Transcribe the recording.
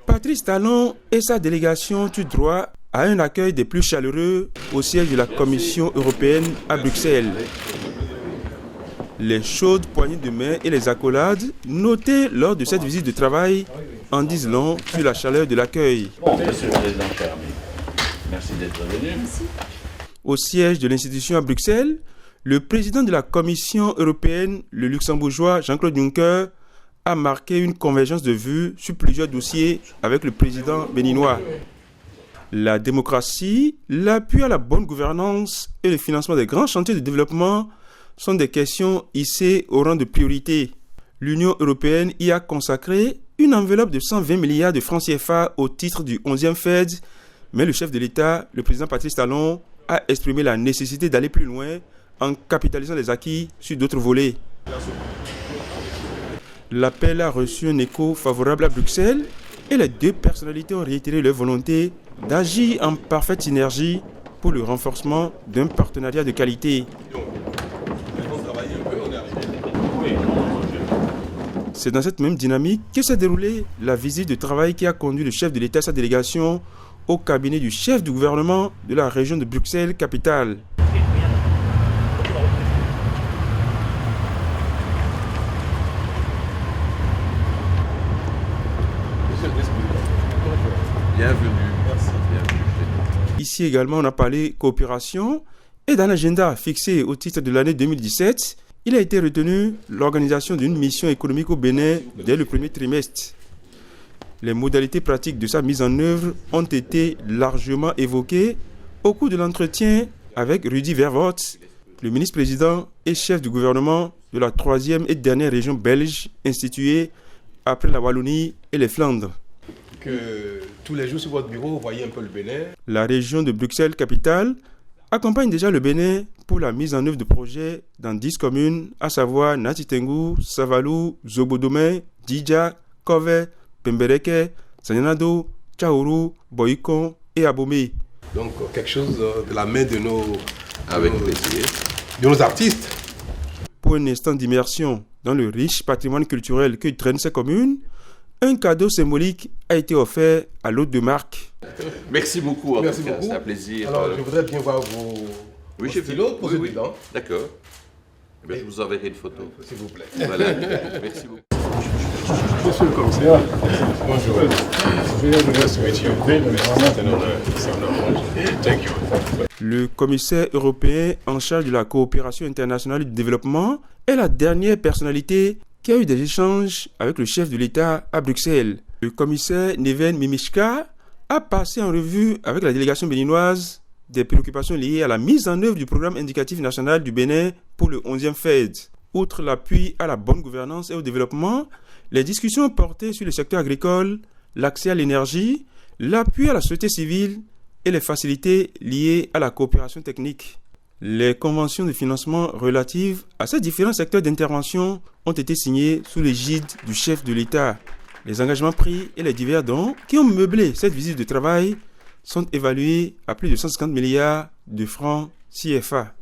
Patrice Talon et sa délégation ont eu droit à un accueil des plus chaleureux au siège de la Commission européenne à Bruxelles. Les chaudes poignées de main et les accolades notées lors de cette visite de travail en disent long sur la chaleur de l'accueil. Monsieur le Président cher, merci d'être venu. Au siège de l'institution à Bruxelles, le président de la Commission européenne, le luxembourgeois Jean-Claude Juncker, a marqué une convergence de vues sur plusieurs dossiers avec le président béninois. La démocratie, l'appui à la bonne gouvernance et le financement des grands chantiers de développement sont des questions hissées au rang de priorité. L'Union européenne y a consacré une enveloppe de 120 milliards de francs CFA au titre du 11e FED, mais le chef de l'État, le président Patrice Talon, a exprimé la nécessité d'aller plus loin en capitalisant les acquis sur d'autres volets. L'appel a reçu un écho favorable à Bruxelles et les deux personnalités ont réitéré leur volonté d'agir en parfaite synergie pour le renforcement d'un partenariat de qualité. C'est dans cette même dynamique que s'est déroulée la visite de travail qui a conduit le chef de l'État et sa délégation au cabinet du chef du gouvernement de la région de Bruxelles-Capitale. Bienvenue. Merci. Bienvenue. Ici également, on a parlé coopération et dans l'agenda fixé au titre de l'année 2017, il a été retenu l'organisation d'une mission économique au Bénin dès le premier trimestre. Les modalités pratiques de sa mise en œuvre ont été largement évoquées au cours de l'entretien avec Rudy Vervoort, le ministre-président et chef du gouvernement de la troisième et dernière région belge instituée après la Wallonie et les Flandres. Que tous les jours sur votre bureau, vous voyez un peu le Bénin. La région de Bruxelles-Capitale accompagne déjà le Bénin pour la mise en œuvre de projets dans 10 communes, à savoir Natitengu, Savalou, Zobodomé, Didja, Kove, Pembereke, Sanyanado, Tchaourou, Boyikon et Abomey. Donc quelque chose de la main de Avec nos artistes. Pour un instant d'immersion dans le riche patrimoine culturel que traînent ces communes, un cadeau symbolique a été offert à l'hôte de marque. Merci beaucoup. Merci tout cas, beaucoup. C'est un plaisir. Alors, je voudrais bien voir vos stylos pour oui. dedans. D'accord. Eh bien, je vous enverrai une photo. S'il vous plaît. Voilà. Merci beaucoup. Monsieur le commissaire, bonjour. Nice to meet you. C'est un honneur. Thank you. Le commissaire européen en charge de la coopération internationale et du développement est la dernière personnalité qui a eu des échanges avec le chef de l'État à Bruxelles. Le commissaire Neven Mimichka a passé en revue avec la délégation béninoise des préoccupations liées à la mise en œuvre du programme indicatif national du Bénin pour le 11e FED. Outre l'appui à la bonne gouvernance et au développement, les discussions ont porté sur le secteur agricole, l'accès à l'énergie, l'appui à la société civile et les facilités liées à la coopération technique. Les conventions de financement relatives à ces différents secteurs d'intervention ont été signées sous l'égide du chef de l'État. Les engagements pris et les divers dons qui ont meublé cette visite de travail sont évalués à plus de 150 milliards de francs CFA.